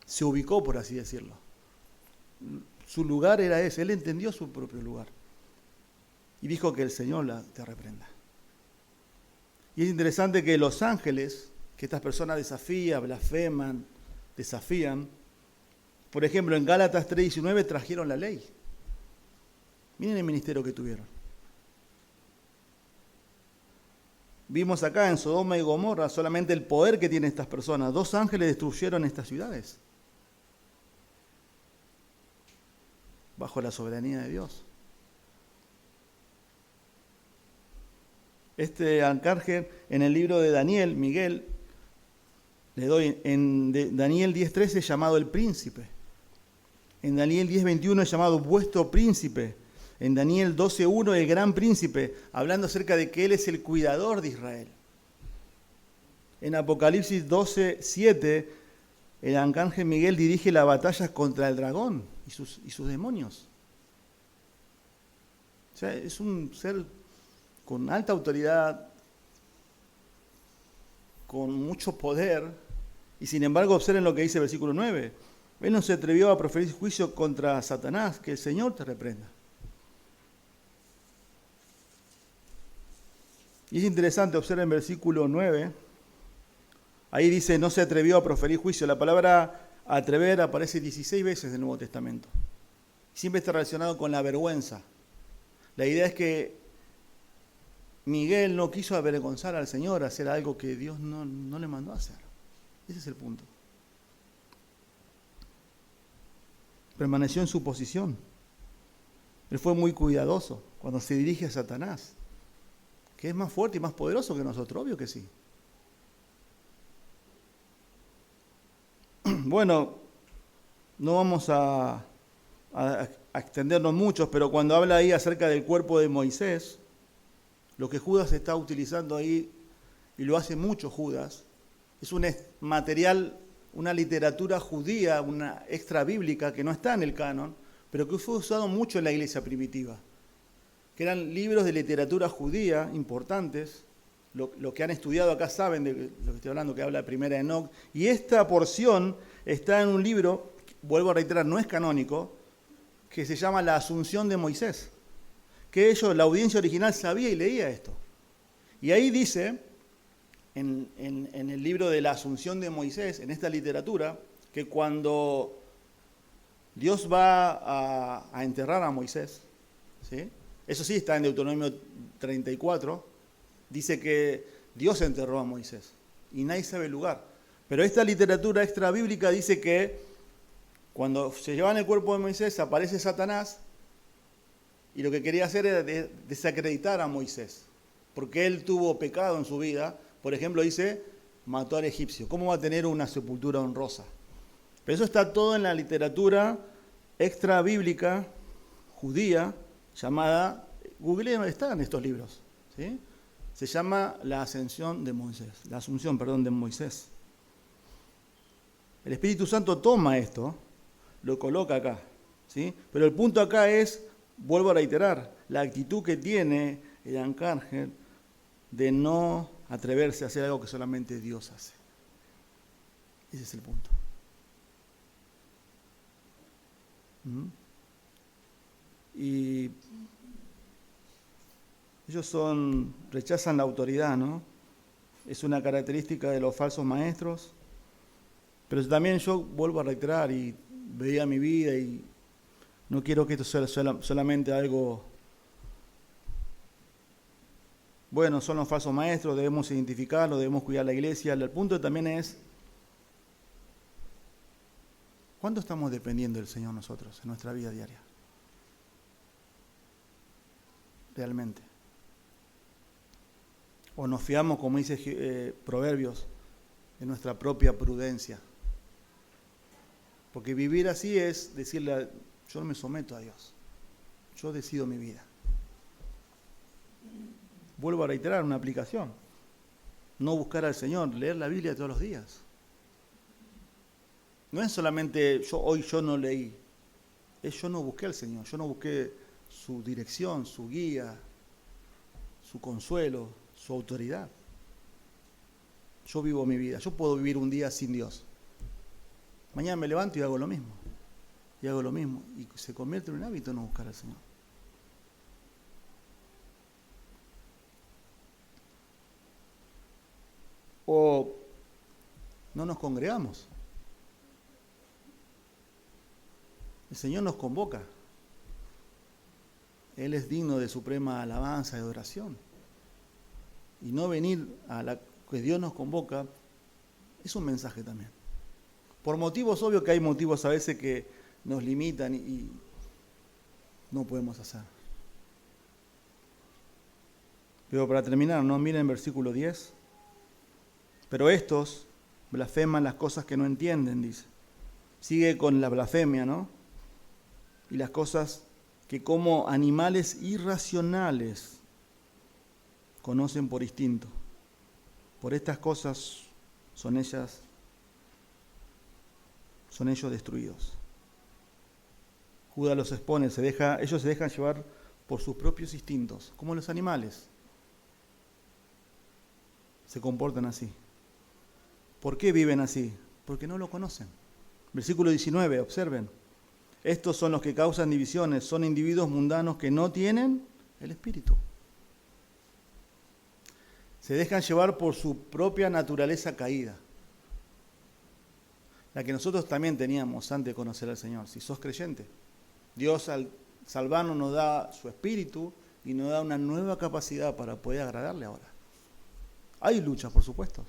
se ubicó, por así decirlo. Su lugar era ese, él entendió su propio lugar. Y dijo que el Señor te reprenda. Y es interesante que los ángeles, que estas personas desafían, blasfeman, desafían, por ejemplo, en Gálatas 3:19 trajeron la ley. Miren el ministerio que tuvieron. Vimos acá en Sodoma y Gomorra solamente el poder que tienen estas personas. 2 ángeles destruyeron estas ciudades. Bajo la soberanía de Dios. Este arcángel en el libro de Daniel, Miguel, le doy en Daniel 10:13 es llamado el príncipe. En Daniel 10:21 es llamado vuestro príncipe. En Daniel 12:1 el gran príncipe, hablando acerca de que él es el cuidador de Israel. En Apocalipsis 12:7 el arcángel Miguel dirige la batalla contra el dragón y sus demonios. O sea, es un ser con alta autoridad, con mucho poder, y sin embargo observen lo que dice el versículo 9. Él no se atrevió a proferir juicio contra Satanás, que el Señor te reprenda. Y es interesante, observen el versículo 9, ahí dice, no se atrevió a proferir juicio. La palabra atrever aparece 16 veces en el Nuevo Testamento. Siempre está relacionado con la vergüenza. La idea es que Miguel no quiso avergonzar al Señor, hacer algo que Dios no le mandó a hacer. Ese es el punto. Permaneció en su posición. Él fue muy cuidadoso cuando se dirige a Satanás, que es más fuerte y más poderoso que nosotros, obvio que sí. Bueno, no vamos a extendernos mucho, pero cuando habla ahí acerca del cuerpo de Moisés, lo que Judas está utilizando ahí, y lo hace mucho Judas, es un material, una literatura judía, una extra bíblica que no está en el canon, pero que fue usado mucho en la iglesia primitiva, que eran libros de literatura judía importantes. Lo que han estudiado acá saben de lo que estoy hablando, que habla de Primera de Enoc, y esta porción está en un libro, vuelvo a reiterar, no es canónico, que se llama La Asunción de Moisés, que la audiencia original sabía y leía esto. Y ahí dice, en el libro de la Asunción de Moisés, en esta literatura, que cuando Dios va a enterrar a Moisés, ¿sí? Eso sí está en Deuteronomio 34, dice que Dios enterró a Moisés y nadie sabe el lugar. Pero esta literatura extra bíblica dice que cuando se llevan el cuerpo de Moisés aparece Satanás y lo que quería hacer era desacreditar a Moisés, porque él tuvo pecado en su vida. Por ejemplo, dice, mató al egipcio. ¿Cómo va a tener una sepultura honrosa? Pero eso está todo en la literatura extra bíblica judía llamada, googleen dónde están estos libros, ¿sí? Se llama la Asunción de Moisés. El Espíritu Santo toma esto, lo coloca acá, ¿sí? Pero el punto acá es, vuelvo a reiterar, la actitud que tiene el arcángel de no atreverse a hacer algo que solamente Dios hace. Ese es el punto. Y ellos rechazan la autoridad, ¿no? Es una característica de los falsos maestros. Pero también yo vuelvo a reiterar y veía mi vida y no quiero que esto sea solamente algo, bueno, son los falsos maestros, debemos identificarlos, debemos cuidar la iglesia. El punto también es, ¿cuánto estamos dependiendo del Señor nosotros en nuestra vida diaria? Realmente. O nos fiamos, como dice Proverbios, en nuestra propia prudencia. Porque vivir así es decirle, yo no me someto a Dios, yo decido mi vida. Vuelvo a reiterar una aplicación, no buscar al Señor, leer la Biblia todos los días. No es solamente hoy yo no leí, es yo no busqué al Señor, yo no busqué su dirección, su guía, su consuelo, su autoridad. Yo vivo mi vida, yo puedo vivir un día sin Dios. Mañana me levanto y hago lo mismo. Y hago lo mismo. Y se convierte en un hábito no buscar al Señor. O no nos congregamos. El Señor nos convoca. Él es digno de suprema alabanza y adoración. Y no venir a la que Dios nos convoca es un mensaje también. Por motivos obvios, que hay motivos a veces que nos limitan y no podemos hacer. Pero para terminar, ¿no? Miren versículo 10. Pero estos blasfeman las cosas que no entienden, dice. Sigue con la blasfemia, ¿no? Y las cosas que como animales irracionales conocen por instinto. Por estas cosas son ellos destruidos. Judas los expone, ellos se dejan llevar por sus propios instintos, como los animales. Se comportan así. ¿Por qué viven así? Porque no lo conocen. Versículo 19, observen. Estos son los que causan divisiones, son individuos mundanos que no tienen el Espíritu. Se dejan llevar por su propia naturaleza caída. La que nosotros también teníamos antes de conocer al Señor. Si sos creyente, Dios al salvarnos nos da su Espíritu y nos da una nueva capacidad para poder agradarle ahora. Hay luchas, por supuesto.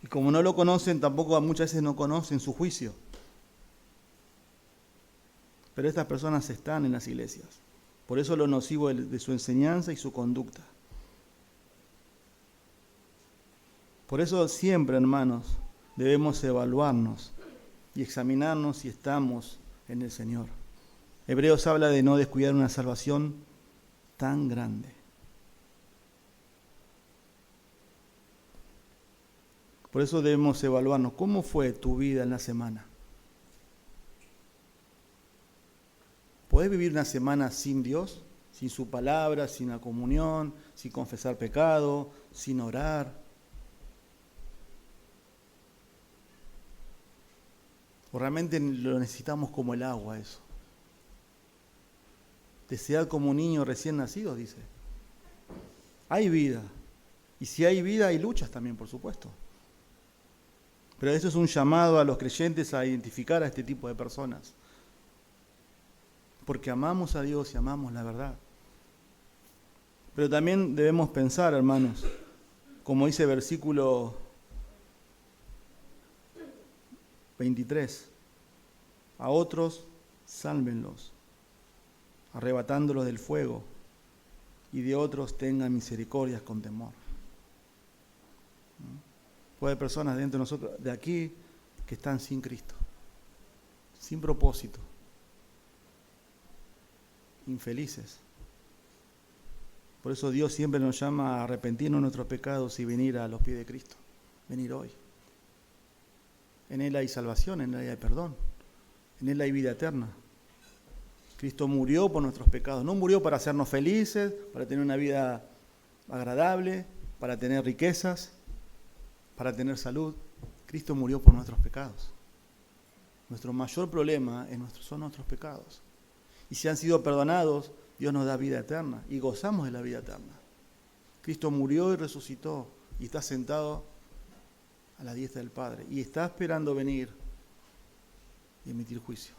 Y como no lo conocen, tampoco muchas veces no conocen su juicio. Pero estas personas están en las iglesias. Por eso lo nocivo de su enseñanza y su conducta. Por eso siempre, hermanos, debemos evaluarnos y examinarnos si estamos en el Señor. Hebreos habla de no descuidar una salvación tan grande. Por eso debemos evaluarnos. ¿Cómo fue tu vida en la semana? ¿Podés vivir una semana sin Dios? Sin su palabra, sin la comunión, sin confesar pecado, sin orar. ¿O realmente lo necesitamos como el agua eso? Desead como un niño recién nacido, dice. Hay vida. Y si hay vida, hay luchas también, por supuesto. Pero eso es un llamado a los creyentes a identificar a este tipo de personas. Porque amamos a Dios y amamos la verdad. Pero también debemos pensar, hermanos, como dice versículo 23, a otros sálvenlos, arrebatándolos del fuego, y de otros tengan misericordias con temor. Puede haber personas dentro de nosotros, de aquí, que están sin Cristo, sin propósito, infelices. Por eso Dios siempre nos llama a arrepentirnos de nuestros pecados y venir a los pies de Cristo, venir hoy. En Él hay salvación, en Él hay perdón, en Él hay vida eterna. Cristo murió por nuestros pecados, no murió para hacernos felices, para tener una vida agradable, para tener riquezas, para tener salud. Cristo murió por nuestros pecados. Nuestro mayor problema son nuestros pecados. Y si han sido perdonados, Dios nos da vida eterna y gozamos de la vida eterna. Cristo murió y resucitó y está sentado a la diestra del Padre y está esperando venir y emitir juicio.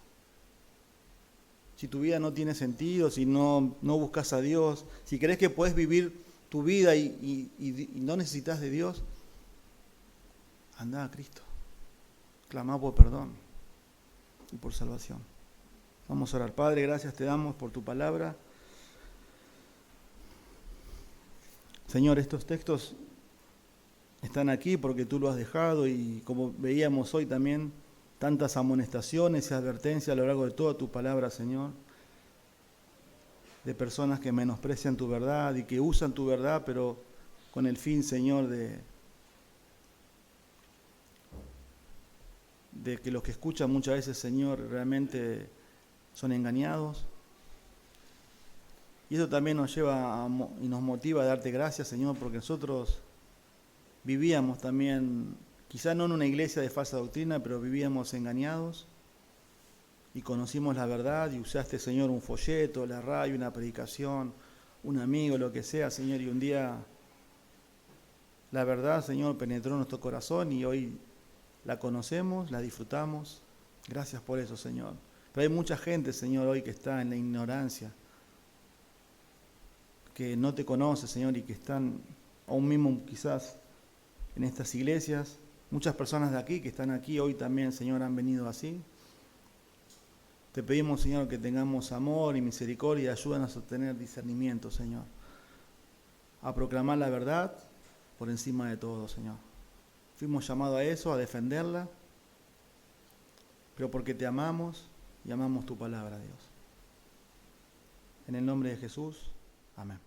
Si tu vida no tiene sentido, si no buscas a Dios, si crees que puedes vivir tu vida y no necesitas de Dios, anda a Cristo. Clama por perdón y por salvación. Vamos a orar. Padre, gracias te damos por tu palabra. Señor, estos textos están aquí porque tú lo has dejado y como veíamos hoy también, tantas amonestaciones y advertencias a lo largo de toda tu palabra, Señor, de personas que menosprecian tu verdad y que usan tu verdad, pero con el fin, Señor, de que los que escuchan muchas veces, Señor, realmente son engañados. Y eso también nos lleva y nos motiva a darte gracias, Señor, porque nosotros vivíamos también, quizá no en una iglesia de falsa doctrina, pero vivíamos engañados y conocimos la verdad y usaste, Señor, un folleto, la radio, una predicación, un amigo, lo que sea, Señor, y un día la verdad, Señor, penetró en nuestro corazón y hoy la conocemos, la disfrutamos. Gracias por eso, Señor. Pero hay mucha gente, Señor, hoy que está en la ignorancia, que no te conoce, Señor, y que están aún mismo quizás en estas iglesias. Muchas personas de aquí que están aquí hoy también, Señor, han venido así. Te pedimos, Señor, que tengamos amor y misericordia y ayúdanos a tener discernimiento, Señor. A proclamar la verdad por encima de todo, Señor. Fuimos llamados a eso, a defenderla, pero porque te amamos y amamos tu palabra, Dios. En el nombre de Jesús, amén.